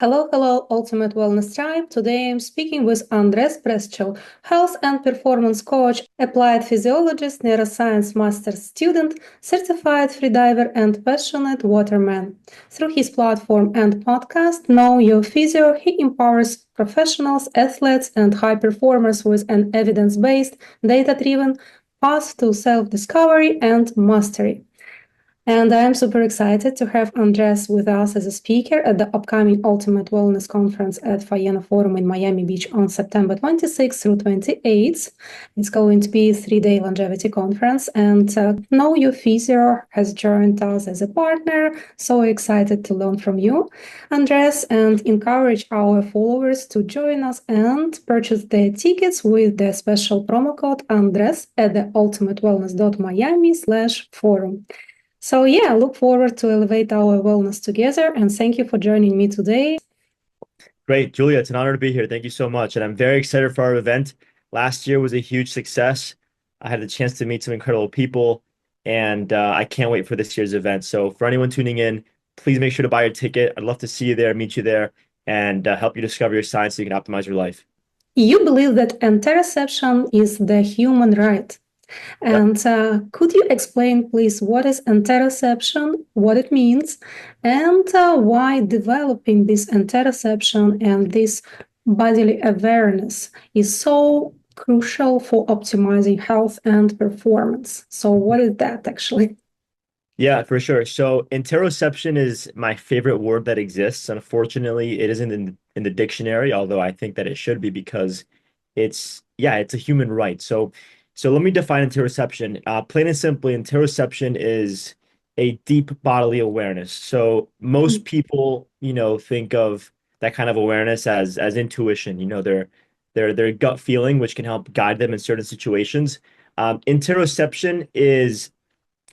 Hello, hello, Ultimate Wellness Tribe. Today I'm speaking with Andrés Preschel, health and performance coach, applied physiologist, neuroscience master student, certified freediver, and passionate waterman. Through his platform and podcast, Know Your Physio, he empowers professionals, athletes, and high performers with an evidence-based, data-driven path to self-discovery and mastery. And I'm super excited to have Andres with us as a speaker at the upcoming Ultimate Wellness Conference at Faena Forum in Miami Beach on September 26th through 28th. It's going to be a 3-day longevity conference, and Know Your Physio has joined us as a partner. So excited to learn from you, Andres, and encourage our followers to join us and purchase their tickets with the special promo code Andres at the ultimatewellness.miami/forum. So yeah, look forward to elevate our wellness together, and thank you for joining me today. Great, Julia. It's an honor to be here. Thank you so much. And I'm very excited for our event. Last year was a huge success. I had the chance to meet some incredible people, and I can't wait for this year's event. So for anyone tuning in, please make sure to buy your ticket. I'd love to see you there, meet you there, and help you discover your science so you can optimize your life. You believe that interoception is the human right. Yep. And could you explain, please, what is interoception, what it means, and why developing this interoception and this bodily awareness is so crucial for optimizing health and performance? So, what is that actually? Yeah, for sure. So interoception is my favorite word that exists. Unfortunately, it isn't in the dictionary, although I think that it should be because it's a human right. So let me define interoception. Plain and simply, interoception is a deep bodily awareness. So most people, think of that kind of awareness as intuition, their gut feeling, which can help guide them in certain situations. Interoception is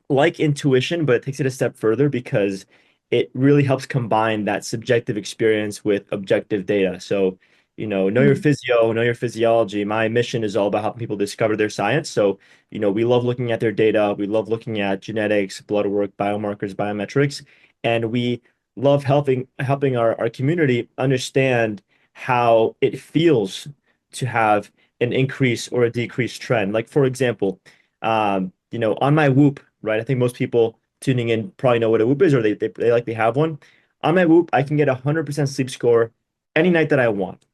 like intuition, but it takes it a step further because it really helps combine that subjective experience with objective data. So, know your physio, know your physiology. My mission is all about helping people discover their science. So, we love looking at their data. We love looking at genetics, blood work, biomarkers, biometrics, and we love helping our community understand how it feels to have an increase or a decrease trend. Like, for example, on my Whoop, right? I think most people tuning in probably know what a Whoop is, or they likely have one. On my Whoop, I can get a 100% sleep score any night that I want.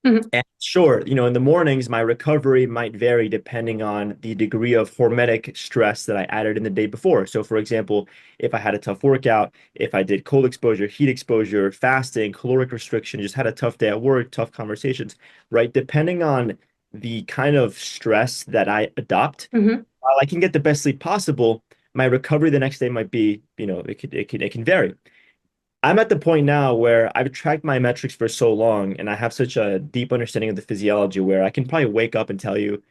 Mhm. And sure, in the mornings, my recovery might vary depending on the degree of hormetic stress that I added in the day before. So, for example, if I had a tough workout, if I did cold exposure, heat exposure, fasting, caloric restriction, just had a tough day at work, tough conversations, right? Depending on the kind of stress that I adopt, Mhm. while I can get the best sleep possible, my recovery the next day might be, it can vary. I'm at the point now where I've tracked my metrics for so long and I have such a deep understanding of the physiology where I can probably wake up and tell you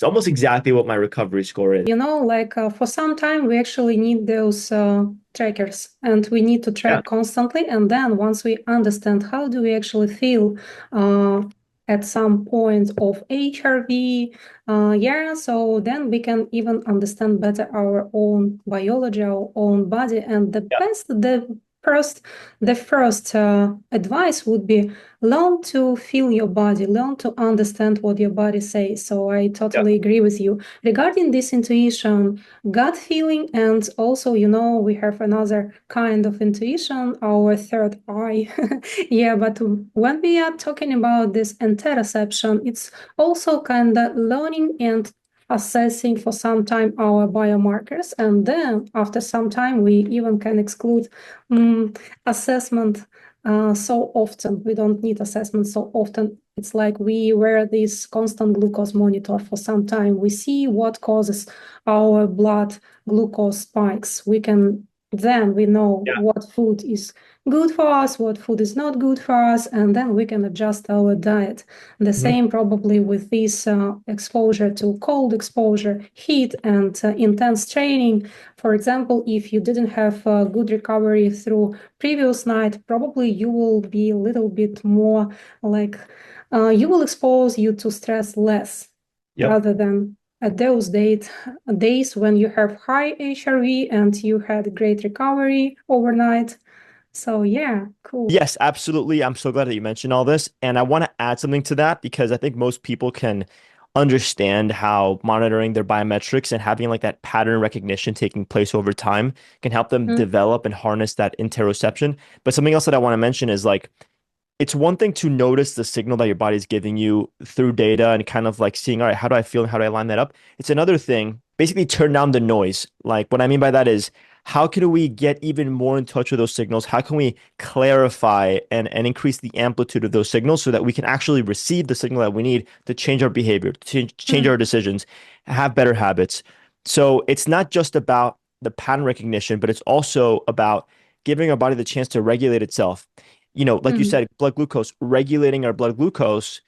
almost exactly what my recovery score is. For some time, we actually need those trackers, and we need to Yeah. track constantly. And then once we understand how do we actually feel at some point of HRV, so then we can even understand better our own biology, our own body. And Yeah. the first advice would be learn to feel your body, learn to understand what your body says. So I Yeah. totally agree with you. Regarding this intuition, gut feeling, and also, we have another kind of intuition, our third eye. Yeah, but when we are talking about this interoception, it's also kind of learning and assessing for some time our biomarkers. And then after some time, we even can exclude assessment so often. We don't need assessment so often. It's like we wear this constant glucose monitor for some time. We see what causes our blood glucose spikes. Then we know Yeah. what food is good for us, what food is not good for us, and then we can adjust our diet. The Mhm. same probably with this exposure to cold exposure, heat, and intense training. For example, if you didn't have good recovery through previous night, probably you will be a little bit more like you will expose you to stress less Yep. rather than at those days when you have high HRV and you had great recovery overnight. So yeah, cool. Yes, absolutely. I'm so glad that you mentioned all this. And I want to add something to that because I think most people can understand how monitoring their biometrics and having like that pattern recognition taking place over time can help them Mm, develop and harness that interoception. But something else that I want to mention is like it's one thing to notice the signal that your body's giving you through data and kind of like seeing, all right, how do I feel and how do I line that up? It's another thing, basically turn down the noise. Like what I mean by that is how can we get even more in touch with those signals? How can we clarify and increase the amplitude of those signals so that we can actually receive the signal that we need to change our behavior, to change our mm, decisions, have better habits. So it's not just about the pattern recognition, but it's also about giving our body the chance to regulate itself, like you mm, said, blood glucose, regulating our blood glucose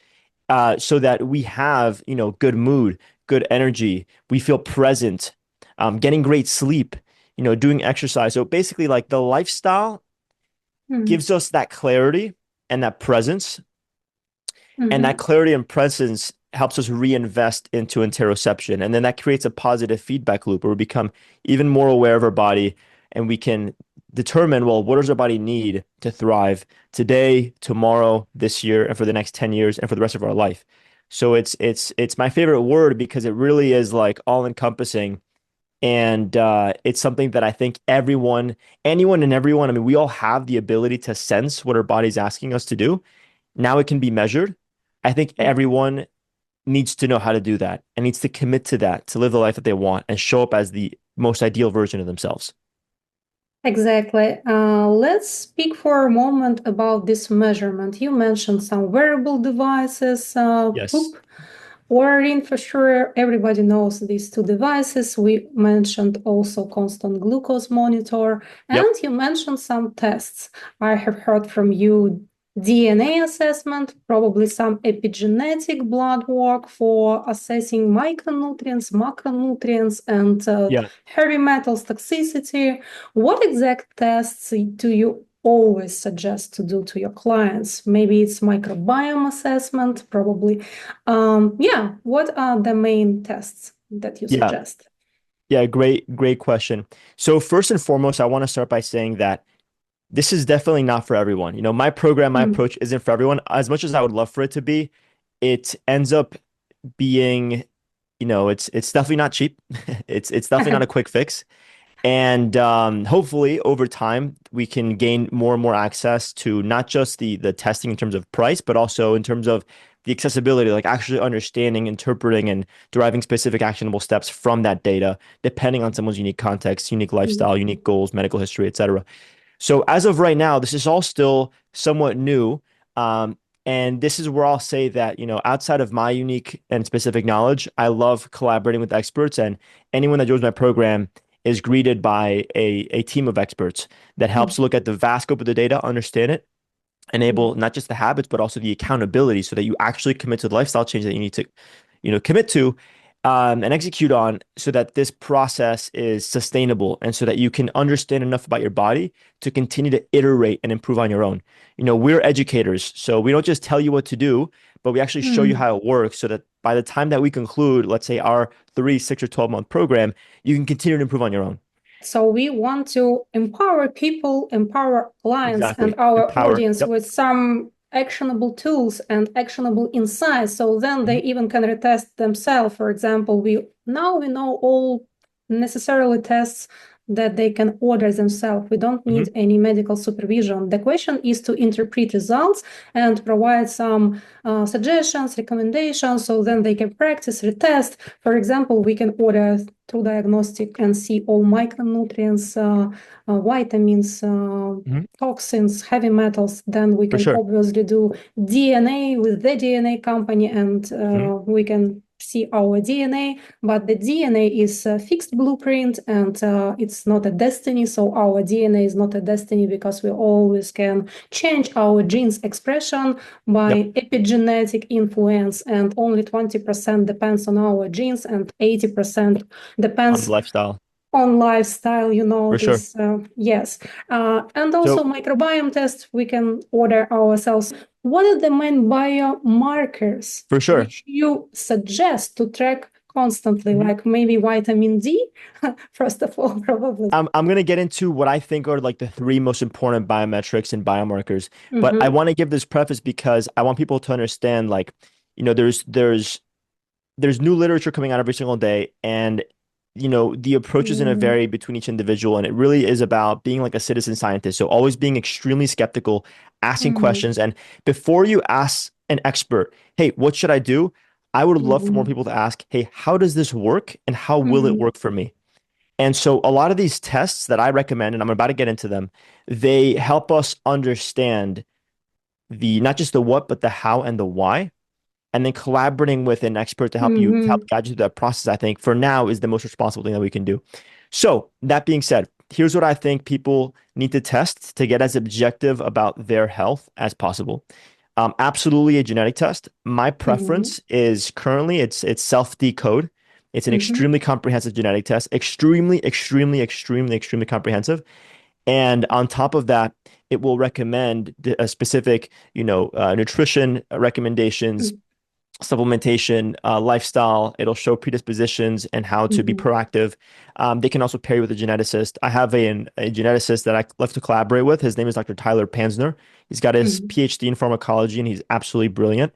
so that we have, good mood, good energy, we feel present, getting great sleep, doing exercise. So basically, like the lifestyle mm, gives us that clarity and that presence and that mhm. clarity and presence helps us reinvest into interoception. And then that creates a positive feedback loop where we become even more aware of our body and we can determine, well, what does our body need to thrive today, tomorrow, this year, and for the next 10 years and for the rest of our life. So it's my favorite word because it really is like all encompassing. And it's something that I think anyone and everyone, I mean, we all have the ability to sense what our body's asking us to do. Now it can be measured. I think Yeah, everyone needs to know how to do that and needs to commit to that to live the life that they want and show up as the most ideal version of themselves. exactly. Let's speak for a moment about this measurement. You mentioned some wearable devices, Yes. Whoop, Orin for sure. Everybody knows these two devices. We mentioned also constant glucose monitor, Yep. and you mentioned some tests. I have heard from you DNA assessment, probably some epigenetic blood work for assessing micronutrients, macronutrients, and Yeah. heavy metals toxicity. What exact tests do you always suggest to do to your clients? Maybe it's microbiome assessment, probably. Yeah, what are the main tests that you Yeah. suggest? Yeah. Great question. So first and foremost, I want to start by saying that this is definitely not for everyone. My program, my Mm. approach isn't for everyone. As much as I would love for it to be, it ends up being, it's definitely not cheap. It's definitely not a quick fix. And hopefully over time we can gain more and more access to not just the testing in terms of price, but also in terms of the accessibility, like actually understanding, interpreting, and deriving specific actionable steps from that data, depending on someone's unique context, unique Mm. lifestyle, unique goals, medical history, etc. So as of right now, this is all still somewhat new. Um, and this is where I'll say that, outside of my unique and specific knowledge, I love collaborating with experts, and anyone that joins my program is greeted by a team of experts that Mm. helps look at the vast scope of the data, understand it, enable not just the habits, but also the accountability so that you actually commit to the lifestyle change that you need to, commit to and execute on so that this process is sustainable and so that you can understand enough about your body to continue to iterate and improve on your own. We're educators, so we don't just tell you what to do, but we actually show you Mm. how it works so that by the time that we conclude, let's say our 3, 6, or 12-month program, you can continue to improve on your own. So we want to empower people, empower clients and Exactly. our Empower. audience Yep. with some actionable tools and actionable insights. So then they Mhm. even can retest themselves. For example, we know all necessarily tests that they can order themselves. We don't need Mhm. any medical supervision. The question is to interpret results and provide some suggestions, recommendations, so then they can practice, retest. For example, we can order through diagnostic and see all micronutrients, vitamins, Mhm. toxins, heavy metals. Then we For can sure. obviously do DNA with the DNA company, and Mhm. we can see our DNA. But the DNA is a fixed blueprint, and it's not a destiny. So our DNA is not a destiny because we always can change our genes expression Yep. by epigenetic influence, and only 20% depends on our genes, and 80% On depends lifestyle. on lifestyle, For sure. this, yes. And also So microbiome tests we can order ourselves. What are the main biomarkers for sure. which you suggest to track constantly, Mhm. like maybe vitamin D, first of all, probably. I'm going to get into what I think are like the three most important biometrics and biomarkers, but I Mm-hmm. want to give this preface because I want people to understand like, there's new literature coming out every single day, and the approach is going to Mm-hmm. vary between each individual, and it really is about being like a citizen scientist. So always being extremely skeptical, asking questions, and before you ask an expert, hey, what should I do? I would love for more Mm-hmm. people to ask, hey, how does this work and how will it Mm-hmm. work for me? And so a lot of these tests that I recommend, and I'm about to get into them, they help us understand the not just the what, but the how and the why. And then collaborating with an expert to help Mm-hmm. guide you through that process, I think for now is the most responsible thing that we can do. So that being said, here's what I think people need to test to get as objective about their health as possible. Absolutely a genetic test. My Mm-hmm. preference is currently it's self-decode. It's an Mm-hmm. extremely comprehensive genetic test, extremely comprehensive. And on top of that, it will recommend a specific, nutrition recommendations, supplementation, lifestyle. It'll show predispositions and how to be Mm-hmm. proactive. They can also pair you with a geneticist. I have a geneticist that I love to collaborate with. His name is Dr. Tyler Pansner. He's got his Mm-hmm. PhD in pharmacology and he's absolutely brilliant.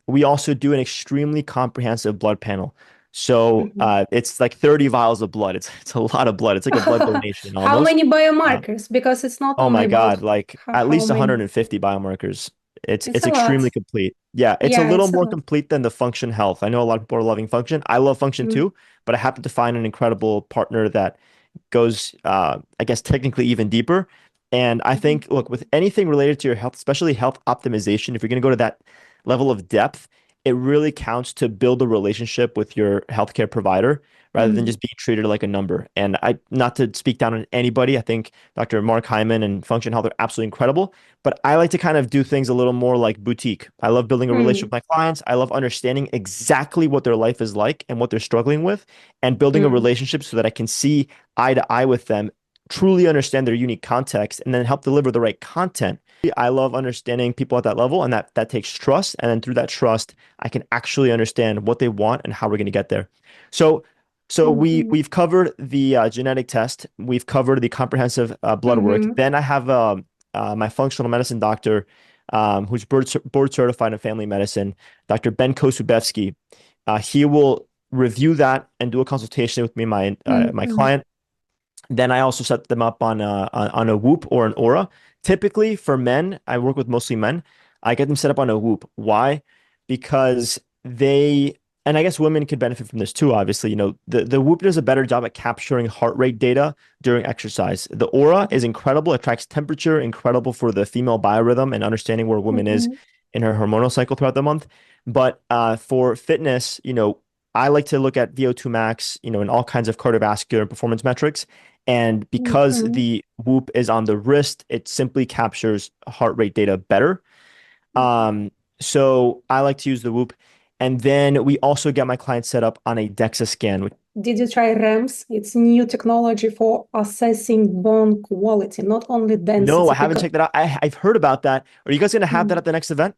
We also do an extremely comprehensive blood panel. So it's like 30 vials of blood. It's a lot of blood. It's like a blood donation How almost. many Uh, biomarkers? Because it's not Oh only my about God, like at how least many. 150 biomarkers. It's It's it's a lot. extremely complete. Yeah, it's a Yeah, little it's a more lot. complete than the function health. I know a lot of people are loving function. I love function Mm-hmm. too, but I happen to find an incredible partner that goes, I guess, technically even deeper. And I Mm-hmm. think, look, with anything related to your health, especially health optimization, if you're going to go to that level of depth, it really counts to build a relationship with your healthcare provider rather than Mm-hmm. just being treated like a number. And not to speak down on anybody, I think Dr. Mark Hyman and Function Health are absolutely incredible, but I like to kind of do things a little more like boutique. I love building a relationship with my clients. I love understanding exactly what their life is like and what they're struggling with, and building a Mm-hmm. relationship so that I can see eye to eye with them, truly understand their unique context, and then help deliver the right content. I love understanding people at that level, and that takes trust. And then through that trust, I can actually understand what they want and how we're going to get there. So, so Mm-hmm. we've covered the genetic test. We've covered the comprehensive blood work. Mm-hmm. Then I have my functional medicine doctor, who's board certified in family medicine, Dr. Ben Kosubevsky. He will review that and do a consultation with me, my Mm-hmm. client. Then I also set them up on a Whoop or an Aura. Typically for men, I work with mostly men. I get them set up on a Whoop. Why? Because and I guess women could benefit from this too, obviously. The Whoop does a better job at capturing heart rate data during exercise. The Aura is incredible. It tracks temperature, incredible for the female biorhythm and understanding where a woman is Mm-hmm. in her hormonal cycle throughout the month. But for fitness, I like to look at VO2 max, and all kinds of cardiovascular and performance metrics. And because Mm-hmm. the Whoop is on the wrist, it simply captures heart rate data better. Um, so I like to use the Whoop. And then we also get my clients set up on a DEXA scan. Did you try REMS? It's new technology for assessing bone quality, not only No, I density. haven't Because checked that out. I've heard about that. Are you guys going to have that mm. at the next event?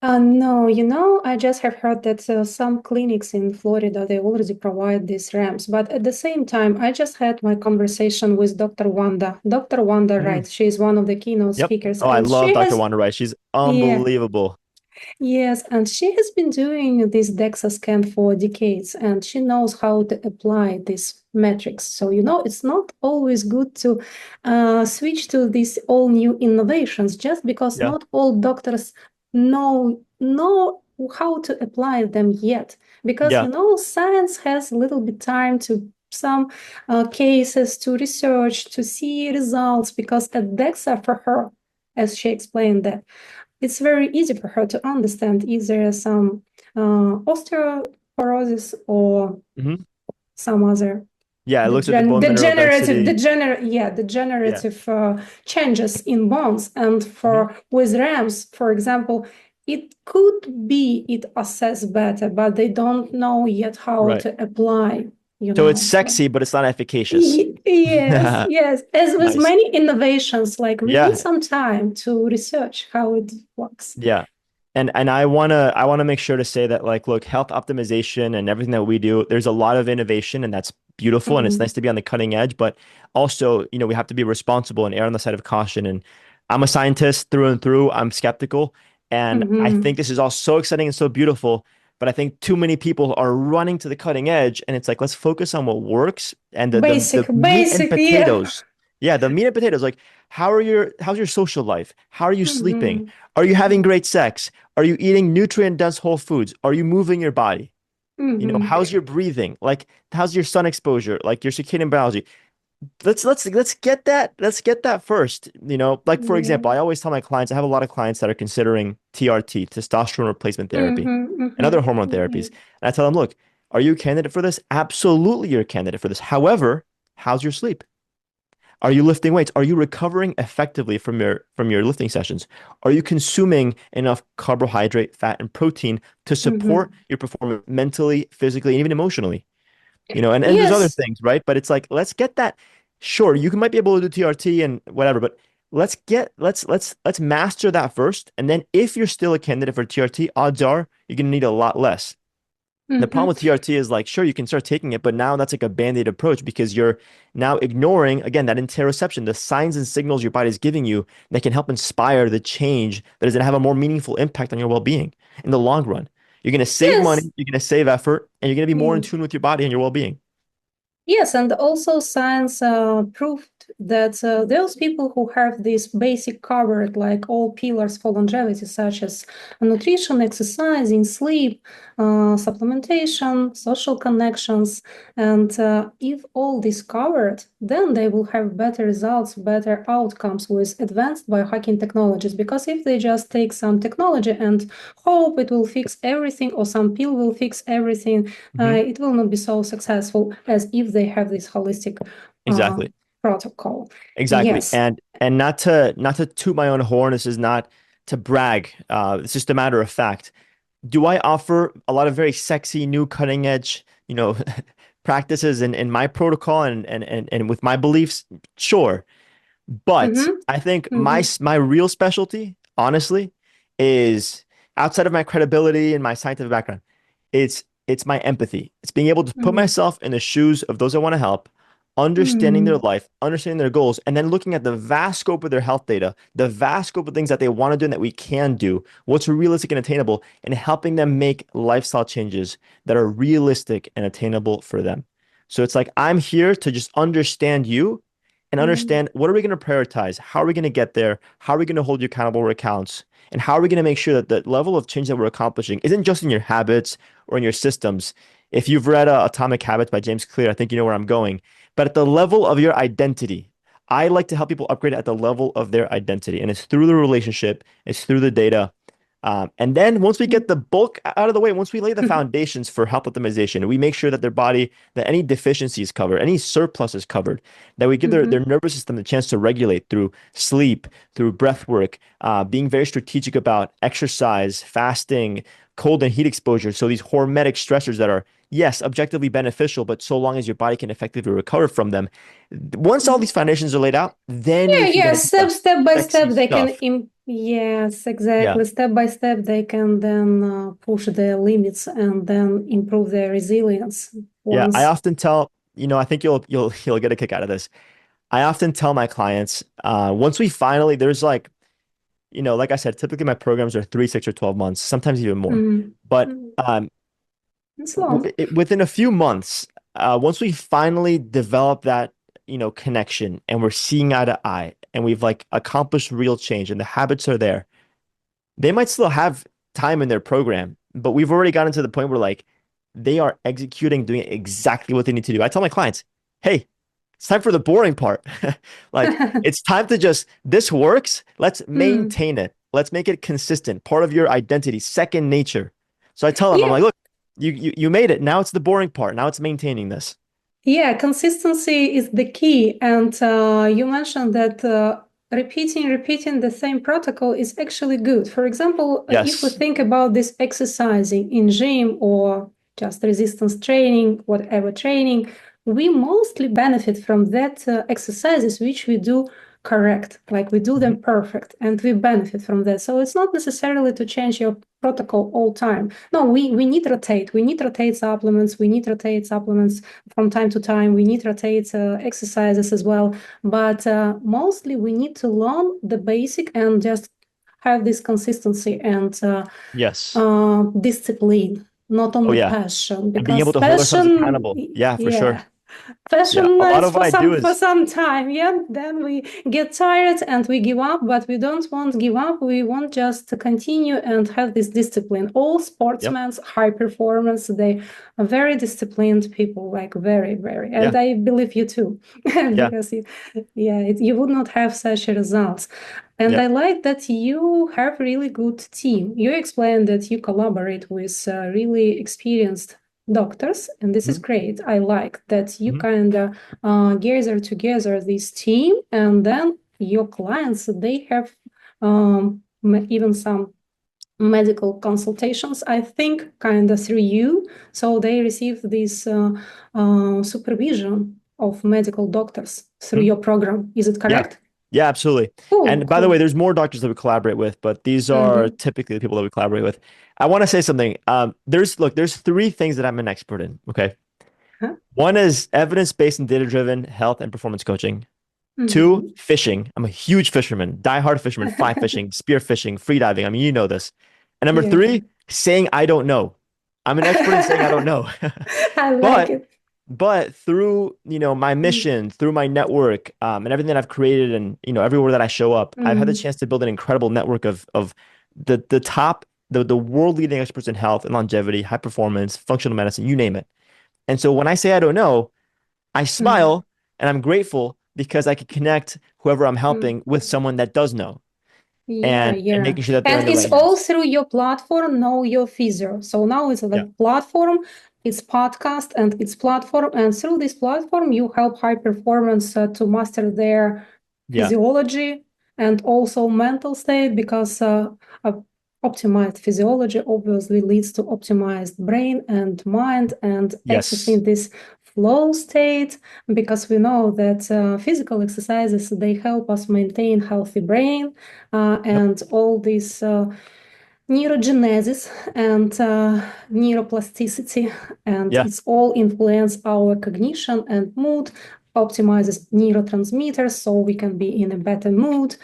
No, I just have heard that some clinics in Florida they already provide these REMS. But at the same time, I just had my conversation with Dr. Wanda. Dr. Wanda Mm, Wright, she is one of the keynote yep. speakers, Oh, I and love she Dr. has, Wanda Rice. She's yeah, unbelievable. yes, and she has been doing this DEXA scan for decades, and she knows how to apply these metrics. So, it's not always good to switch to these all new innovations just because Yeah. not all doctors know how to apply them yet. Because, Yeah. science has a little bit time to some cases to research, to see results, because at DEXA for her, as she explained that, it's very easy for her to understand if there is some osteoporosis or Hmm. some other Yeah. It looks at the bone mineral density. Yeah. degenerative changes in bones. And Hmm. for with RAMs, for example, it could be it assess better, but they don't know yet how Right. to apply. So it's So sexy, but it's not efficacious. yes, yes. As with Nice. many innovations, like we need Yeah. some time to research how it works. Yeah. And I wanna make sure to say that like look, health optimization and everything that we do, there's a lot of innovation and that's beautiful and it's Mm-hmm. nice to be on the cutting edge, but also, we have to be responsible and err on the side of caution. And I'm a scientist through and through. I'm skeptical. And I think Mm-hmm. this is all so exciting and so beautiful, but I think too many people are running to the cutting edge and it's like let's focus on what works and the meat and Basic, yeah. potatoes. Yeah, the meat and potatoes. Like, how's your social life? How are you sleeping? Mm-hmm. Are you having great sex? Are you eating nutrient-dense whole foods? Are you moving your body? Mm-hmm. How's your breathing? Like, how's your sun exposure? Like your circadian biology? Let's get that first. Like for example, I Yeah. always tell my clients, I have a lot of clients that are considering TRT, testosterone replacement therapy, Mm-hmm. and other Mm-hmm. hormone therapies. And I tell them, look, are you a candidate for this? Absolutely, you're a candidate for this. However, how's your sleep? Are you lifting weights? Are you recovering effectively from your lifting sessions? Are you consuming enough carbohydrate, fat, and protein to support Mm-hmm. your performance mentally, physically, and even emotionally? And there's other Yes. things, right? But it's like let's get that. Sure, might be able to do TRT and whatever, but let's master that first. And then if you're still a candidate for TRT, odds are you're gonna need a lot less. The problem Mm-hmm. with TRT is like, sure, you can start taking it, but now that's like a band-aid approach because you're now ignoring, again, that interoception, the signs and signals your body's giving you that can help inspire the change that is going to have a more meaningful impact on your well-being in the long run. You're going to save Yes. money, you're going to save effort, and you're going to be more in Yeah. tune with your body and your well-being. Yes, and also science proved that those people who have this basic covered, like all pillars for longevity, such as nutrition, exercising, sleep, supplementation, social connections, and if all this covered, then they will have better results, better outcomes with advanced biohacking technologies. Because if they just take some technology and hope it will fix everything, or some pill will fix everything, Hmm. it will not be so successful as if they have this holistic uh, Exactly. protocol. Exactly. Yes. And not to toot my own horn, this is not to brag. It's just a matter of fact. Do I offer a lot of very sexy, new, cutting edge, practices in my protocol and with my beliefs? Sure. But Mm-hmm. I think my Mm-hmm. my real specialty, honestly, is outside of my credibility and my scientific background. It's my empathy. It's being able to put Mm-hmm. myself in the shoes of those I want to help, understanding their Mm-hmm. life, understanding their goals, and then looking at the vast scope of their health data, the vast scope of things that they want to do and that we can do, what's realistic and attainable, and helping them make lifestyle changes that are realistic and attainable for them. So it's like I'm here to just understand you and understand what are we going to prioritize? How are we going to get there? How are we going to hold you accountable where it counts? And how are we going to make sure that the level of change that we're accomplishing isn't just in your habits or in your systems? If you've read Atomic Habits by James Clear, I think you know where I'm going. But at the level of your identity, I like to help people upgrade at the level of their identity. And it's through the relationship, it's through the data. And then once we get the bulk out of the way, once we lay the foundations for health optimization, we make sure that their body, that any deficiency is covered, any surplus is covered, that we give their Mm-hmm. nervous system the chance to regulate through sleep, through breath work, being very strategic about exercise, fasting, cold and heat exposure. So these hormetic stressors that are, yes, objectively beneficial, but so long as your body can effectively recover from them. Once all these foundations are laid out, then we Yeah, can get yeah. into the Step by sexy step, they can. stuff. Yes, Yeah. exactly. Step by step, they can then push their limits and then improve their resilience. Yeah, I Once. often tell, I think you'll get a kick out of this. I often tell my clients, once we finally, there's like, like I said, typically my programs are 3, 6, or 12 months, sometimes even more. Mm. But Mm. um, It's long. within a few months, once we finally develop that, connection and we're seeing eye to eye and we've like accomplished real change and the habits are there, they might still have time in their program, but we've already gotten to the point where like they are executing, doing exactly what they need to do. I tell my clients, hey, it's time for the boring part. Like it's time to just, this works. Let's Mm. maintain it. Let's make it consistent, part of your identity, second nature. So I tell them, I'm Yeah, like, look, you made it. Now it's the boring part. Now it's maintaining this. yeah, consistency is the key. And you mentioned that repeating the same protocol is actually good. For example, if we Yes. think about this exercising in gym or just resistance training, whatever training, we mostly benefit from that exercises which we do correct. Like we do Mhm. them perfect and we benefit from that. So it's not necessarily to change your protocol all time. No, we need rotate. We need rotate supplements. We need rotate supplements from time to time. We need rotate exercises as well. But mostly we need to learn the basic and just have this consistency and Yes. discipline, not Oh only yeah. passion, And being because able to hold ourselves passion, accountable. Yeah, for sure. yeah, Yeah. passion A lot is of what I do for is, some time, yeah. Then we get tired and we give up, but we don't want to give up. We want just to continue and have this discipline. All yep. sportsmen, high performance, they are very disciplined people, like very, very. And Yeah. I believe you too, Yeah. because you would not have such results. And Yeah. I like that you have really good team. You explained that you collaborate with really experienced doctors, and this is Mhm. great. I like that you Mhm. kind of gather together this team, and then your clients they have even some medical consultations. I think kind of through you, so they receive this supervision of medical doctors through Mhm. your program. Is it Yeah. correct? Yeah, absolutely. Cool, And by the way, cool. there's more doctors that we collaborate with, but these are Mm-hmm. typically the people that we collaborate with. I want to say something. There's three things that I'm an expert in. Okay. Huh? One is evidence-based and data-driven health and performance coaching. Two, Mm-hmm. fishing. I'm a huge fisherman, diehard fisherman, fly fishing, spear fishing, free diving. I mean, you know this. And number Yeah, three, saying I don't know. I'm an expert in saying I don't know. I like But it. through my mission, through my network, and everything that I've created, and everywhere that I show up, I've had the Mm-hmm. chance to build an incredible network of the top the world leading experts in health and longevity, high performance, functional medicine, you name it. And so when I say I don't know, I Mm-hmm. smile and I'm grateful because I can connect whoever I'm helping with someone that does know, Yeah, and yeah. making sure that they're in And the it's right all hands. through your platform, Know Your Physio. So now it's Yeah. a platform, it's podcast and it's platform. And through this platform, you help high performance to master their Yeah. physiology and also mental state because optimized physiology obviously leads to optimized brain and mind and Yes. accessing this flow state because we know that physical exercises they help us maintain healthy brain Yep. and all this neurogenesis and neuroplasticity, and Yeah. it's all influence our cognition and mood, optimizes neurotransmitters so we can be in a better mood,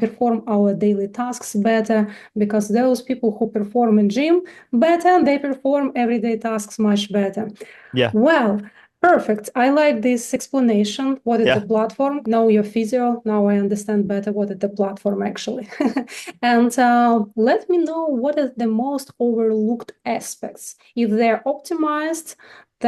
perform our daily tasks better because those people who perform in gym better, they perform everyday tasks much better. Yeah. Well, perfect. I like this explanation. What is the Yeah. platform? Know your physio. Now I understand better what is the platform actually. And let me know what is the most overlooked aspects. If they're optimized,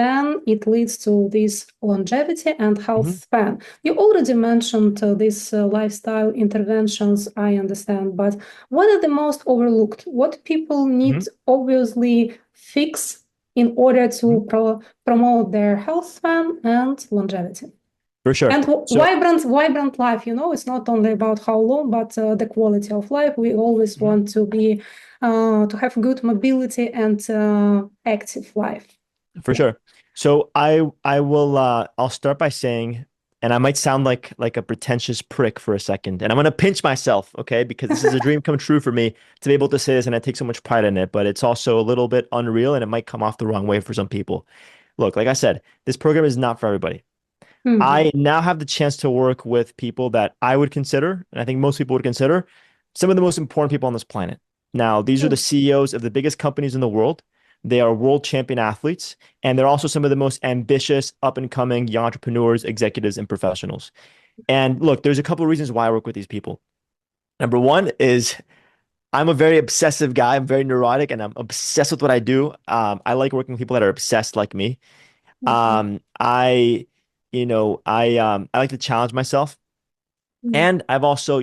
then it leads to this longevity and health Hmm. span. You already mentioned these lifestyle interventions, I understand, but what are the most overlooked? What people Hmm. need obviously fix in order Hmm. to promote their health span and longevity. For sure. And So, vibrant life, it's not only about how long, but the quality of life. We always mhm. want to have good mobility and active life. For Yeah. sure. So I will I'll start by saying, and I might sound like a pretentious prick for a second, and I'm gonna pinch myself, okay, because this is a dream come true for me to be able to say this, and I take so much pride in it, but it's also a little bit unreal, and it might come off the wrong way for some people. Look, like I said, this program is not for everybody. Mhm. I now have the chance to work with people that I would consider, and I think most people would consider, some of the most important people on this planet. Now, these are the Cool. CEOs of the biggest companies in the world. They are world champion athletes, and they're also some of the most ambitious, up and coming young entrepreneurs, executives, and professionals. And look, there's a couple of reasons why I work with these people. Number one is I'm a very obsessive guy. I'm very neurotic, and I'm obsessed with what I do. I like working with people that are obsessed like me. Mhm. I, I like to challenge myself. Mhm. And I've also,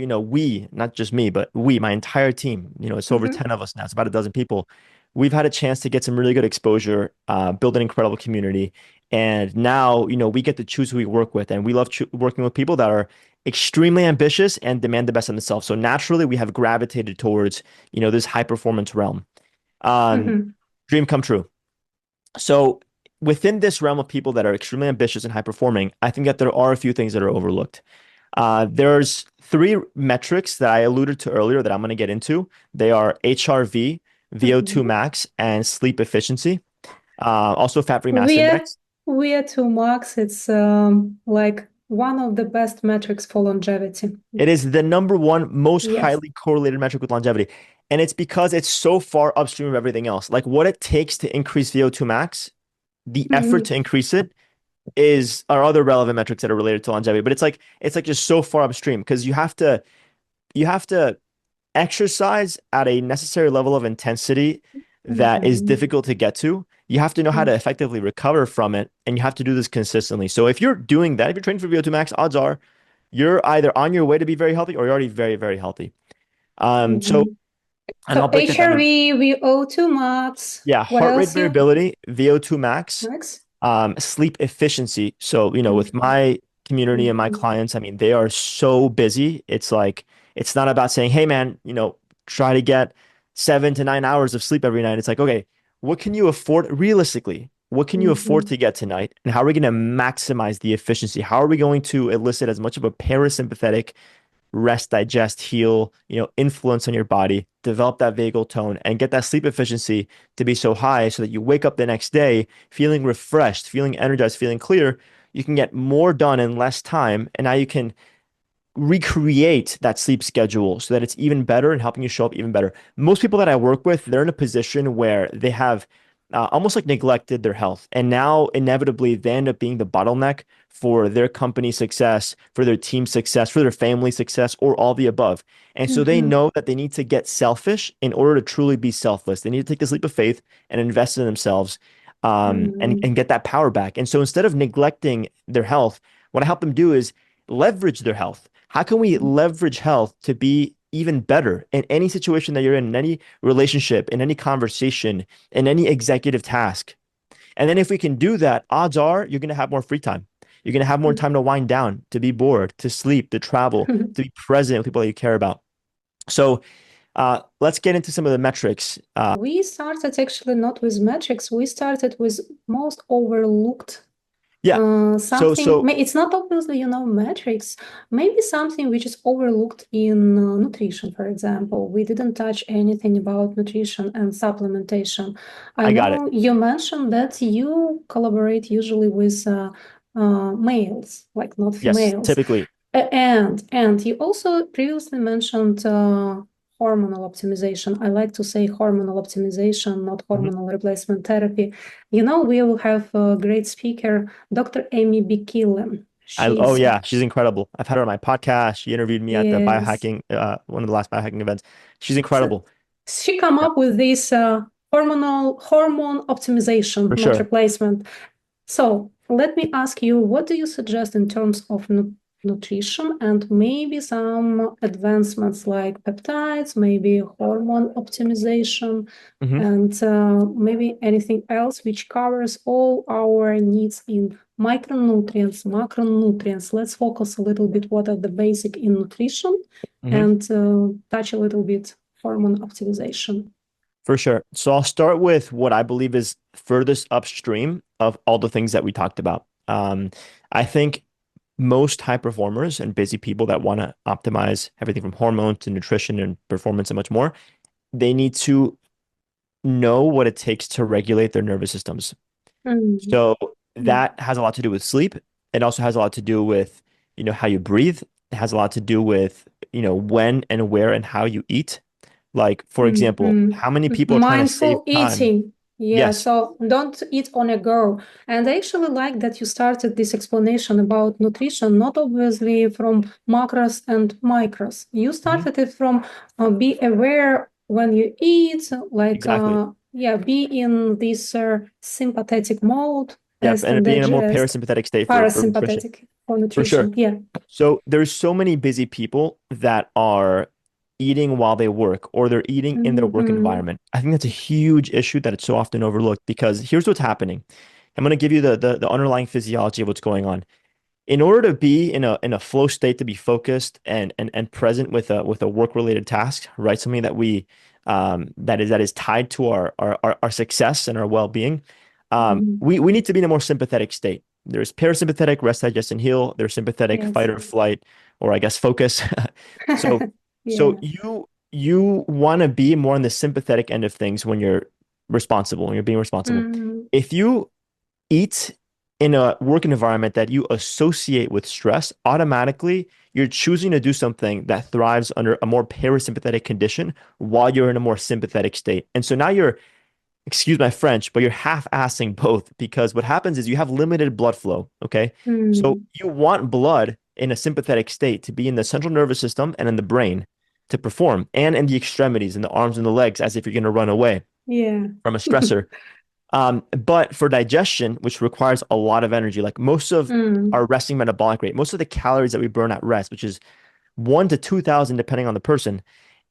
not just me, but my entire team, it's over Mhm. 10 of us now. It's about a dozen people. We've had a chance to get some really good exposure, build an incredible community. And now, we get to choose who we work with. And we love working with people that are extremely ambitious and demand the best of themselves. So naturally, we have gravitated towards, this high performance realm. Um, Mhm. Dream come true. So within this realm of people that are extremely ambitious and high performing, I think that there are a few things that are overlooked. There's three metrics that I alluded to earlier that I'm going to get into. They are HRV, VO2 Mhm. max, and sleep efficiency. Also fat-free mass We're index. we're to max. It's like one of the best metrics for longevity. It is the number one most Yes. highly correlated metric with longevity. And it's because it's so far upstream of everything else. Like what it takes to increase VO2 max, the effort Mhm. to increase it is are other relevant metrics that are related to longevity. But it's like just so far upstream because you have to exercise at a necessary level of intensity that is Mhm. difficult to get to. You have to know how to effectively recover from it, and you have to do this consistently. So if you're doing that, if you're training for VO2 max, odds are you're either on your way to be very healthy or you're already very, very healthy. So Mhm. and So I'll break that down. HRV, VO2 max. Yeah, What heart rate else you variability, VO2 max, max? sleep efficiency. So, with Mhm. my community and my Mhm. clients, I mean, they are so busy. It's like, it's not about saying, hey, man, try to get 7 to 9 hours of sleep every night. It's like, okay, what can you afford realistically? What can you afford Mhm. to get tonight? And how are we going to maximize the efficiency? How are we going to elicit as much of a parasympathetic rest, digest, heal, influence on your body, develop that vagal tone, and get that sleep efficiency to be so high so that you wake up the next day feeling refreshed, feeling energized, feeling clear. You can get more done in less time. And now you can recreate that sleep schedule so that it's even better and helping you show up even better. Most people that I work with, they're in a position where they have almost like neglected their health. And now, inevitably, they end up being the bottleneck for their company success, for their team success, for their family success, or all the above. And so they Mhm. know that they need to get selfish in order to truly be selfless. They need to take this leap of faith and invest in themselves and, Mhm. and get that power back. And so instead of neglecting their health, what I help them do is leverage their health. How can we leverage health to be even better in any situation that you're in any relationship, in any conversation, in any executive task? And then if we can do that, odds are you're going to have more free time. You're going to have more time to wind down, to be bored, to sleep, to travel, to be present with people that you care about. So let's get into some of the metrics. We started actually not with metrics. We started with most overlooked Yeah. So something. so It's not obviously, metrics. Maybe something which is overlooked in nutrition, for example. We didn't touch anything about nutrition and supplementation. I I got it. know you mentioned that you collaborate usually with males, like not Yes, females. typically. And you also previously mentioned hormonal optimization. I like to say hormonal optimization, not Mhm. hormonal replacement therapy. We will have a great speaker, Dr. Amy B. Killen. Oh She's yeah, she's incredible. I've had her on my podcast. She interviewed me at the yes. biohacking, one of the last biohacking events. She's So incredible. she come Yeah, up with this hormone optimization, for not sure. replacement. So let me ask you, what do you suggest in terms of nutrition and maybe some advancements like peptides, maybe hormone optimization, Hmm. and maybe anything else which covers all our needs in micronutrients, macronutrients. Let's focus a little bit what are the basic in nutrition Hmm. and touch a little bit hormone optimization. For sure. So I'll start with what I believe is furthest upstream of all the things that we talked about. I think most high performers and busy people that want to optimize everything from hormones to nutrition and performance and much more, they need to know what it takes to regulate their nervous systems. Mm. So Mm. that has a lot to do with sleep. It also has a lot to do with, how you breathe. It has a lot to do with, when and where and how you eat. Like, for example, Mhm. how many people are trying to save Mindful time? eating. Yeah, Yes, so don't eat on a go. And I actually like that you started this explanation about nutrition, not obviously from macros and micros. You mhm, started it from be aware when you eat, like, exactly. yeah, be in this sympathetic mode Yep, as and and being in a more digest, parasympathetic state for nutrition, parasympathetic for for sure. nutrition. Yeah. So there's so many busy people that are eating while they work or they're eating in their work Mhm. environment. I think that's a huge issue that it's so often overlooked because here's what's happening. I'm going to give you the underlying physiology of what's going on. In order to be in a flow state, to be focused and present with a work related task, right? Something that we that is tied to our success and our well being. Mhm. We need to be in a more sympathetic state. There's parasympathetic rest, digest, and heal. There's sympathetic fight Yes. or flight or I guess focus. So so Yeah. you want to be more on the sympathetic end of things when you're responsible, when you're being responsible. Mm, If you eat in a work environment that you associate with stress, automatically you're choosing to do something that thrives under a more parasympathetic condition while you're in a more sympathetic state. And so now you're, excuse my French, but you're half-assing both because what happens is you have limited blood flow, okay? So mm, you want blood in a sympathetic state to be in the central nervous system and in the brain to perform, and in the extremities, in the arms and the legs, as if you're going to run away yeah. from a stressor. But for digestion, which requires a lot of energy, like most of Mm, our resting metabolic rate, most of the calories that we burn at rest, which is 1 to 2,000, depending on the person,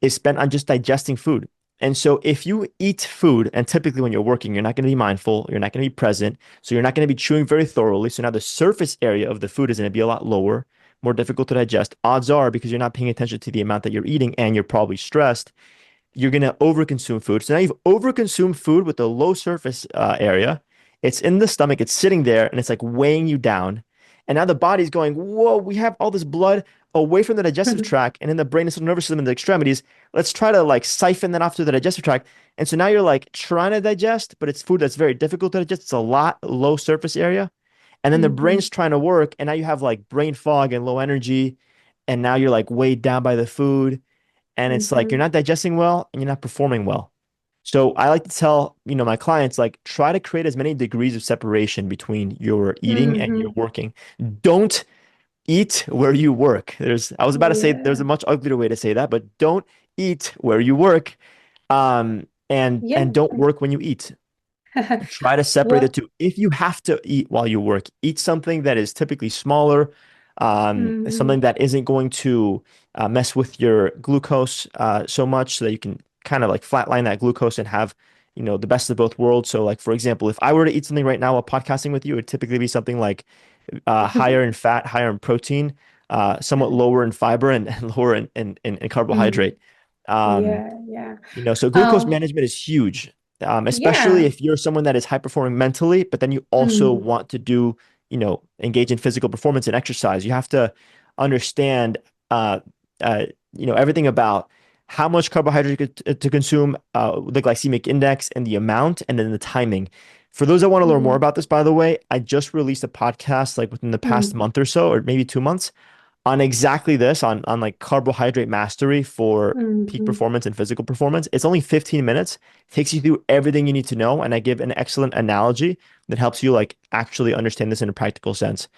is spent on just digesting food. And so if you eat food, and typically when you're working, you're not going to be mindful, you're not going to be present, so you're not going to be chewing very thoroughly. So now the surface area of the food is going to be a lot lower, more difficult to digest. Odds are, because you're not paying attention to the amount that you're eating and you're probably stressed, you're going to overconsume food. So now you've overconsumed food with a low surface area. It's in the stomach, it's sitting there, and it's like weighing you down. And now the body's going, whoa, we have all this blood away from the digestive tract and in the brain and central nervous system and the extremities. Let's try to like siphon that off through the digestive tract. And so now you're like trying to digest, but it's food that's very difficult to digest. It's a lot low surface area. And then the mhm, brain's trying to work, and now you have like brain fog and low energy. And now you're like weighed down by the food, and it's like you're mhm, not digesting well and you're not performing well. So I like to tell, my clients, like, try to create as many degrees of separation between your eating and your mhm. working. Don't eat where you work. I was about to say there's Yeah. a much uglier way to say that, but don't eat where you work. And Yeah. don't work when you eat. Try to separate the Well, two. If you have to eat while you work, eat something that is typically smaller, something mhm, that isn't going to mess with your glucose so much, so that you can kind of like flatline that glucose and have, the best of both worlds. So, like, for example, if I were to eat something right now while podcasting with you, it would typically be something like higher in fat, higher in protein, somewhat lower in fiber, and lower in mm, carbohydrate. Um, yeah, yeah. so glucose Um, management is huge, especially yeah. if you're someone that is high performing mentally, but then you also Mm, want to do, engage in physical performance and exercise. You have to understand, uh, everything about how much carbohydrate to consume, the glycemic index and the amount, and then the timing. For those that want to learn more mm, about this, by the way, I just released a podcast like within the past mm, month or so, or maybe 2 months, on exactly this, on like carbohydrate mastery for peak mm, performance and physical performance. It's only 15 minutes, takes you through everything you need to know, and I give an excellent analogy that helps you like actually understand this in a practical sense.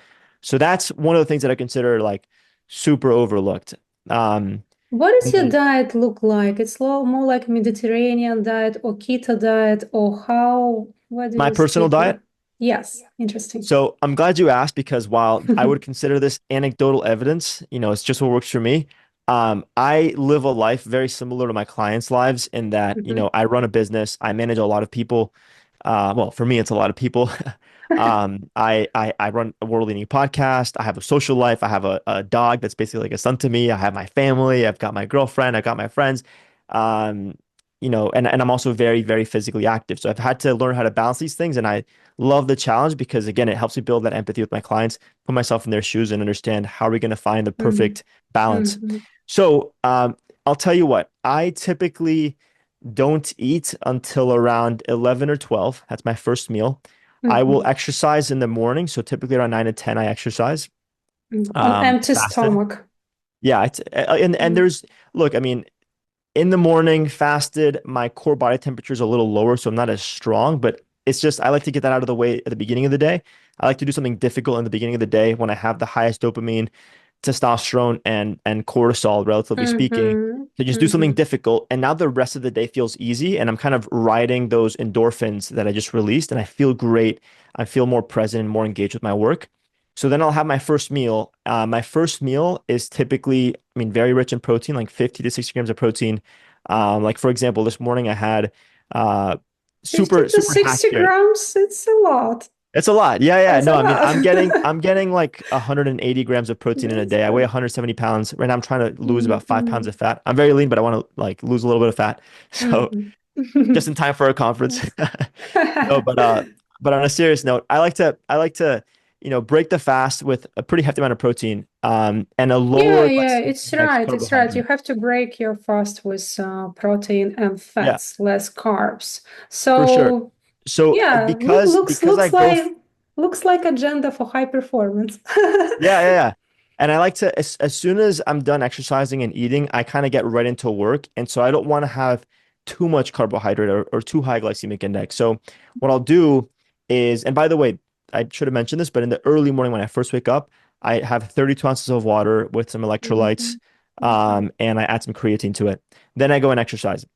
So that's one of the things that I consider like super overlooked. Um, What does and your then diet look like? It's more like Mediterranean diet or keto diet, or how, what do my you personal stick diet. with? Yes, interesting. So I'm glad you asked, because while I would consider this anecdotal evidence, it's just what works for me. I live a life very similar to my clients' lives in that, Mhm. I run a business, I manage a lot of people. Well, for me, it's a lot of people. I run a world-leading podcast. I have a social life. I have a dog that's basically like a son to me. I have my family. I've got my girlfriend. I've got my friends. Um, and I'm also very, very physically active. So I've had to learn how to balance these things, and I love the challenge because, again, it helps me build that empathy with my clients, put myself in their shoes, and understand how are we going to find the Mm, perfect balance. mhm, So I'll tell you what, I typically don't eat until around 11 or 12. That's my first meal. I will mhm, exercise in the morning. So typically around 9 to 10, I exercise On empty fasted. stomach. Yeah. And Mm, look, I mean, in the morning, fasted, my core body temperature is a little lower, so I'm not as strong, but it's just I like to get that out of the way at the beginning of the day. I like to do something difficult in the beginning of the day when I have the highest dopamine, testosterone, and cortisol, relatively speaking. mhm, To just do something mhm, difficult. And now the rest of the day feels easy, and I'm kind of riding those endorphins that I just released, and I feel great. I feel more present and more engaged with my work. So then I'll have my first meal. My first meal is typically, I mean, very rich in protein, like 50 to 60 grams of protein. Like for example, this morning I had uh 50 super to super hack 60 here. grams, it's a lot. It's a lot. Yeah, yeah. That's No, a I mean, I'm getting lot. I'm getting like 180 grams of protein in a That's day. I weigh good. 170 pounds. Right now I'm trying to lose about 5 pounds Mhm, of fat. I'm very lean, but I want to like lose a little bit of fat. So mhm. just in time for a conference. Yes. No, but on a serious note, I like to break the fast with a pretty hefty amount of protein. and a Yeah, lower yeah, glycemic it's index right. It's right. You carbohydrate. have to break your fast with protein and Yeah, fats, less carbs. for sure. So So yeah, because I go looks like agenda for high performance. yeah, yeah, yeah. And I like to, as soon as I'm done exercising and eating, I kind of get right into work. And so I don't want to have too much carbohydrate or too high glycemic index. So what I'll do is, and by the way, I should have mentioned this, but in the early morning when I first wake up, I have 32 ounces of water with some electrolytes, Mhm, mhm, and I add some creatine to it. Then I go and exercise.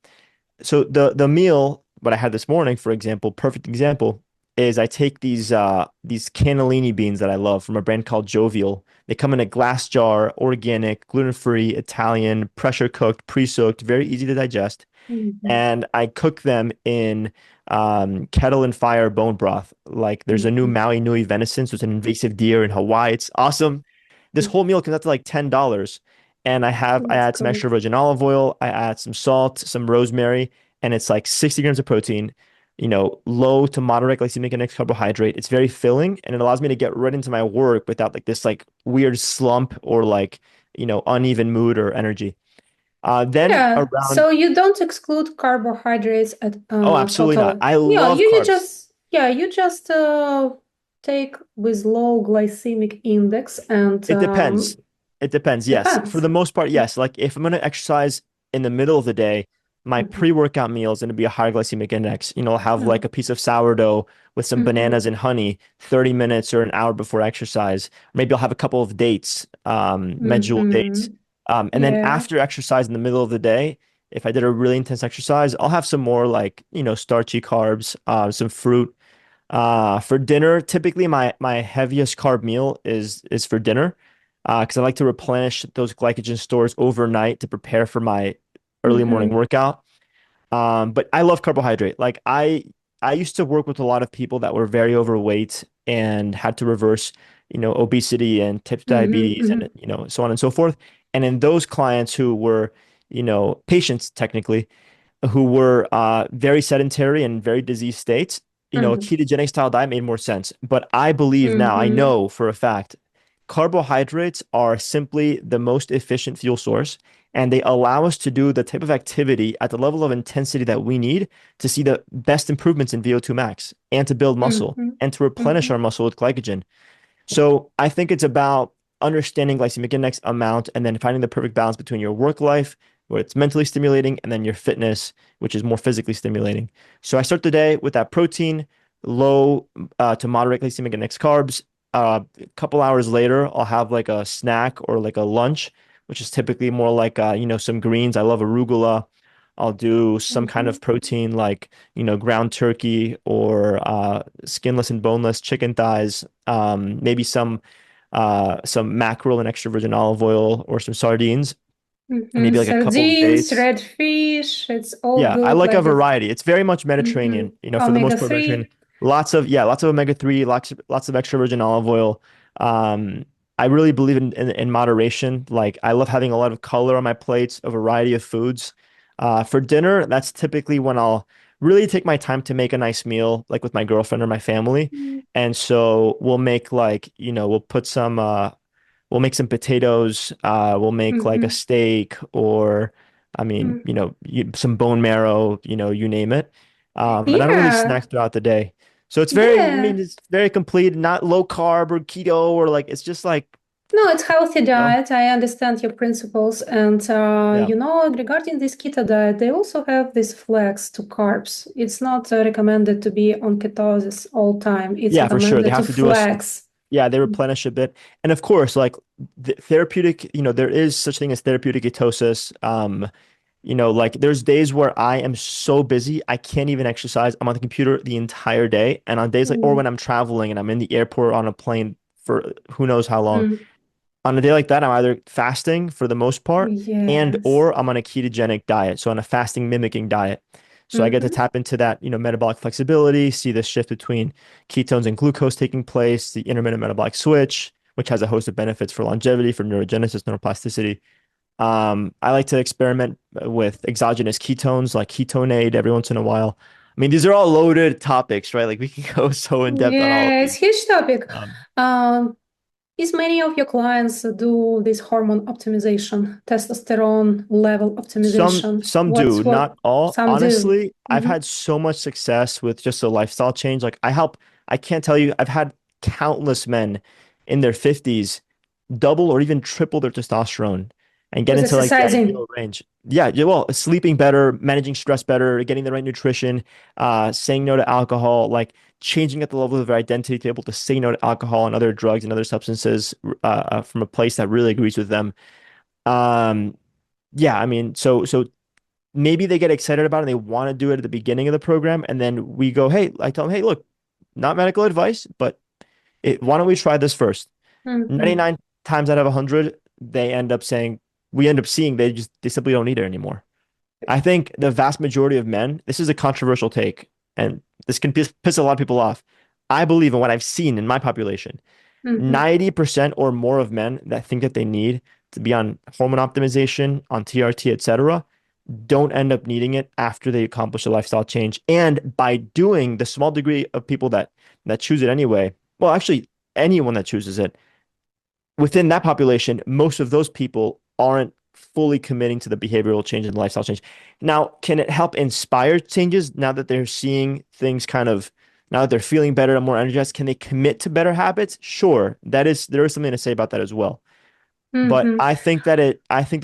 So the meal what I had this morning, for example, perfect example, is I take these cannellini beans that I love from a brand called Jovial. They come in a glass jar, organic, gluten-free, Italian, pressure cooked, pre-soaked, very easy to digest. mhm, And I cook them in kettle and fire bone broth. Like there's a new mhm. Maui Nui venison, so it's an invasive deer in Hawaii. It's awesome. This whole meal comes out to like $10. And I That's add some good. extra virgin olive oil, I add some salt, some rosemary, and it's like 60 grams of protein, low to moderate glycemic index carbohydrate. It's very filling and it allows me to get right into my work without like this like weird slump or like, uneven mood or energy. Then Yeah, around so you don't exclude carbohydrates at Oh, absolutely not. totally. I Yeah, love you carbs. just take with low glycemic index and It depends. It depends. Yes. For depends. the most part, yes. Like if I'm going to exercise in the middle of the day, my Mhm. pre-workout meal is going to be a high glycemic index. I'll have Yeah. like a piece of sourdough with some bananas Mhm. and honey 30 minutes or an hour before exercise. Maybe I'll have a couple of dates, medjool dates. Mhm. And then Yeah. after exercise in the middle of the day, if I did a really intense exercise, I'll have some more like, starchy carbs, some fruit. For dinner, typically my heaviest carb meal is for dinner, because I like to replenish those glycogen stores overnight to prepare for my early morning Mhm. workout. But I love carbohydrate. Like I used to work with a lot of people that were very overweight and had to reverse, obesity and type 2 Mhm. diabetes and Mhm. so on and so forth. And in those clients who were, patients technically who were very sedentary and very disease states, a Mhm. ketogenic style diet made more sense. But I believe now, I Mhm. know for a fact, carbohydrates are simply the most efficient fuel source, and they allow us to do the type of activity at the level of intensity that we need to see the best improvements in VO2 max and to build muscle Mhm. and to replenish our Mhm. muscle with glycogen. So I think it's about understanding glycemic index amount and then finding the perfect balance between your work life, where it's mentally stimulating, and then your fitness, which is more physically stimulating. So I start the day with that protein, low to moderate glycemic index carbs. A couple hours later, I'll have like a snack or like a lunch, which is typically more like some greens. I love arugula. I'll do some kind Mhm. of protein like ground turkey or skinless and boneless chicken thighs, maybe some mackerel and extra virgin olive oil or some sardines, and Mhm. maybe like a couple of Sardines, dates. red fish, it's all Yeah, I good like a like this. variety. It's very much Mhm. Mediterranean, for the Omega most part Mediterranean. 3. Lots of omega-3, lots of extra virgin olive oil. Um, I really believe in moderation. Like I love having a lot of color on my plates, a variety of foods. For dinner, that's typically when I'll really take my time to make a nice meal, like with my girlfriend or my family. And so we'll make like, we'll make some potatoes. We'll make like a Mhm. steak or, I mean, Mhm. some bone marrow, you name it. And I don't really Yeah. snack throughout the day. So it's very, I Yeah. mean, it's very complete, not low carb or keto or like, it's just like, No, it's healthy you know, diet. I understand your principles. And yeah. regarding this keto diet, they also have this flex to carbs. It's not recommended to be on ketosis all time. It's Yeah, for sure. They recommended to have to do us, flex. yeah, they replenish a bit. And of course, like the therapeutic, there is such thing as therapeutic ketosis. Like there's days where I am so busy, I can't even exercise. I'm on the computer the entire day. And on days like, or Mm, when I'm traveling and I'm in the airport on a plane for who knows how long, mm, on a day like that, I'm either fasting for the most part and yes. or I'm on a ketogenic diet. So on a fasting mimicking diet. So I get to Mm-hmm. tap into that, metabolic flexibility, see the shift between ketones and glucose taking place, the intermittent metabolic switch, which has a host of benefits for longevity, for neurogenesis, neuroplasticity. I like to experiment with exogenous ketones like ketonade every once in a while. I mean, these are all loaded topics, right? Like we can go so in depth on all of Yeah, it's these. huge topic. Um, Um, Is many of your clients do this hormone optimization, testosterone level optimization? Some do, What not all. some do? Honestly, I've Mm-hmm. had so much success with just a lifestyle change. Like I can't tell you, I've had countless men in their 50s double or even triple their testosterone and get With into like the ideal exercising. range. Yeah, yeah, well, sleeping better, managing stress better, getting the right nutrition, saying no to alcohol, like changing at the level of their identity to be able to say no to alcohol and other drugs and other substances from a place that really agrees with them. Um, yeah, I mean, so maybe they get excited about it and they want to do it at the beginning of the program, and then we go, hey, I tell them, hey, look, not medical advice, but why don't we try this first? Mm-hmm. 99 times out of 100, they end up saying, we end up seeing they simply don't need it anymore. I think the vast majority of men, this is a controversial take, and this can piss a lot of people off. I believe in what I've seen in my population. Mm-hmm. 90% or more of men that think that they need to be on hormone optimization, on TRT, etc., don't end up needing it after they accomplish a lifestyle change. And by doing the small degree of people that choose it anyway, well, actually, anyone that chooses it, within that population, most of those people aren't fully committing to the behavioral change and the lifestyle change. Now, can it help inspire changes now that they're seeing things now that they're feeling better and more energized? Can they commit to better habits? Sure, there is something to say about that as well. But Mm-hmm. I think that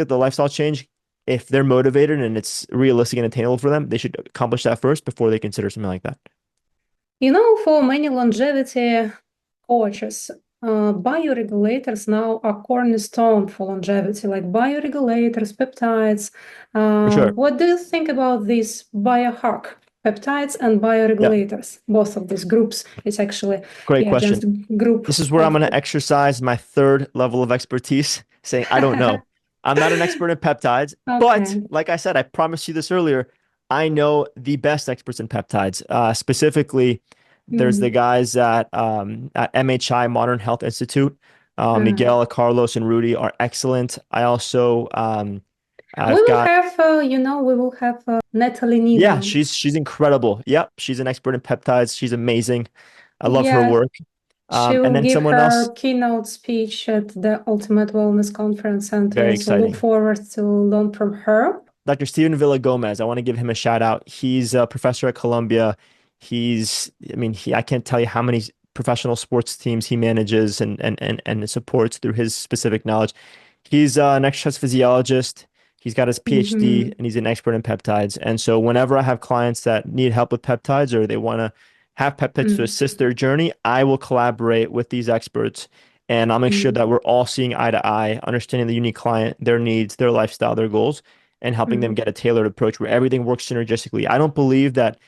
the lifestyle change, if they're motivated and it's realistic and attainable for them, they should accomplish that first before they consider something like that. For many longevity coaches, bioregulators now are cornerstone for longevity, like bioregulators, peptides. For sure. What do you think about this biohack? Peptides and Yeah, bioregulators, both of these groups. It's actually, great yeah, just question. group This is where I'm of. going to exercise my third level of expertise, saying I don't know. I'm not an expert in peptides, but Okay. like I said, I promised you this earlier. I know the best experts in peptides. Specifically, there's the Mm. guys at MHI Modern Health Institute. Uh, Miguel, Carlos, and Rudy are excellent. we I've will got have, we will have Natalie yeah, Needham. she's incredible. Yep, she's an expert in peptides. She's amazing. I love her Yeah, work. she And will then give someone else her keynote speech at the Ultimate Wellness Conference, and we very also look exciting. forward to learn from her. Dr. Steven Villagomez, I want to give him a shout out. He's a professor at Columbia. I can't tell you how many professional sports teams he manages and supports through his specific knowledge. He's an exercise physiologist. He's got his PhD Hmm. and he's an expert in peptides. And so whenever I have clients that need help with peptides or they want to have peptides to Mm. assist their journey, I will collaborate with these experts and I'll make sure Mm. that we're all seeing eye to eye, understanding the unique client, their needs, their lifestyle, their goals and helping them Mm. get a tailored approach where everything works synergistically. I don't believe that,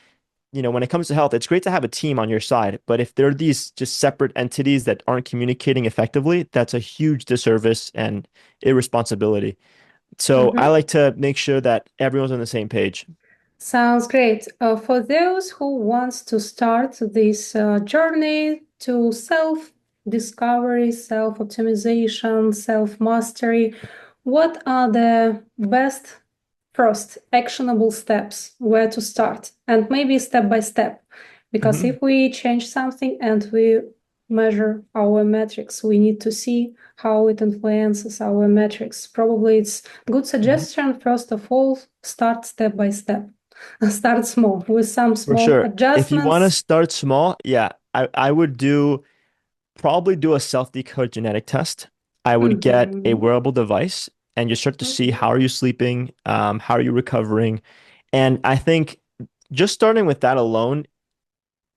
when it comes to health, it's great to have a team on your side, but if there are these just separate entities that aren't communicating effectively, that's a huge disservice and irresponsibility. So I Mhm. like to make sure that everyone's on the same page. Sounds great. For those who wants to start this journey to self-discovery, self-optimization, self-mastery, what are the best first actionable steps where to start? And maybe step by step. Because Mhm. if we change something and we measure our metrics, we need to see how it influences our metrics. Probably it's good Mhm. suggestion, first of all, start step by step. Start small with some For small sure. If you want to adjustments. start small, yeah, I would probably do a self-decode genetic test. I would get a Mhm. wearable device and you start to see Mhm. how are you sleeping, how are you recovering. And I think just starting with that alone,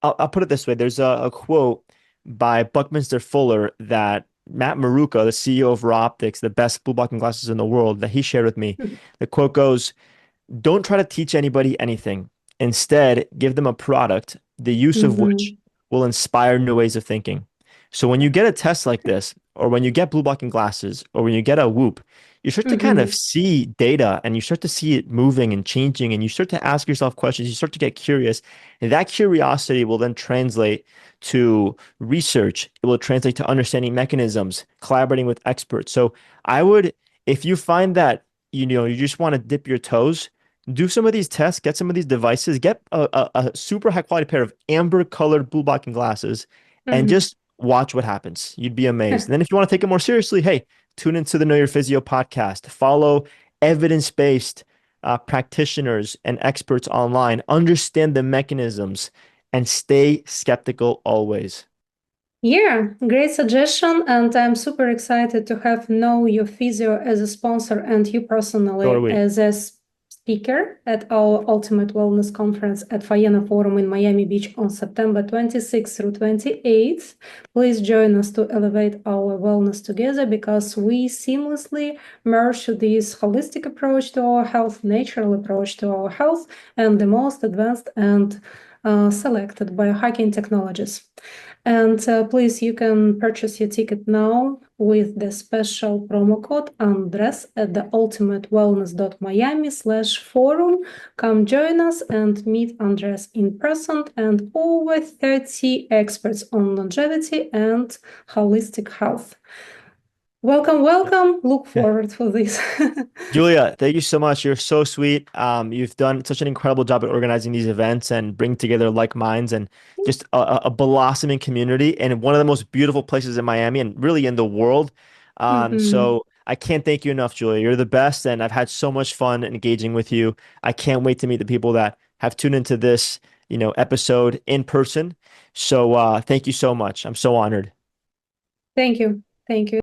I'll put it this way. There's a quote by Buckminster Fuller that Matt Maruca, the CEO of Raw Optics, the best blue blocking glasses in the world, that he shared with me. The quote goes, don't try to teach anybody anything. Instead, give them a product, the use of which Mhm. will inspire new ways of thinking. So when you get a test like this, or when you get blue blocking glasses, or when you get a Whoop, you start to kind of Mhm. see data and you start to see it moving and changing, and you start to ask yourself questions. You start to get curious. And that curiosity will then translate to research. It will translate to understanding mechanisms, collaborating with experts. So I would, if you find that, you just want to dip your toes, do some of these tests, get some of these devices, get a super high quality pair of amber colored blue blocking glasses, and Mhm. just watch what happens. You'd be amazed. And then if you want to take it more seriously, hey, tune into the Know Your Physio podcast. Follow evidence-based practitioners and experts online. Understand the mechanisms and stay skeptical always. Yeah, great suggestion. And I'm super excited to have Know Your Physio as a sponsor and you So are personally we. as a speaker at our Ultimate Wellness Conference at Faena Forum in Miami Beach on September 26th through 28th. Please join us to elevate our wellness together because we seamlessly merge this holistic approach to our health, natural approach to our health, and the most advanced and selected biohacking technologies. And please, you can purchase your ticket now with the special promo code Andres at the ultimatewellness.miami/forum. Come join us and meet Andres in person and over 30 experts on longevity and holistic health. Welcome, welcome. Look forward for this. Julia, thank you so much. You're so sweet. You've done such an incredible job at organizing these events and bringing together like minds and just a blossoming community and one of the most beautiful places in Miami and really in the world. Mhm. So I can't thank you enough, Julia. You're the best, and I've had so much fun engaging with you. I can't wait to meet the people that have tuned into this, episode in person. So thank you so much. I'm so honored. Thank you. Thank you.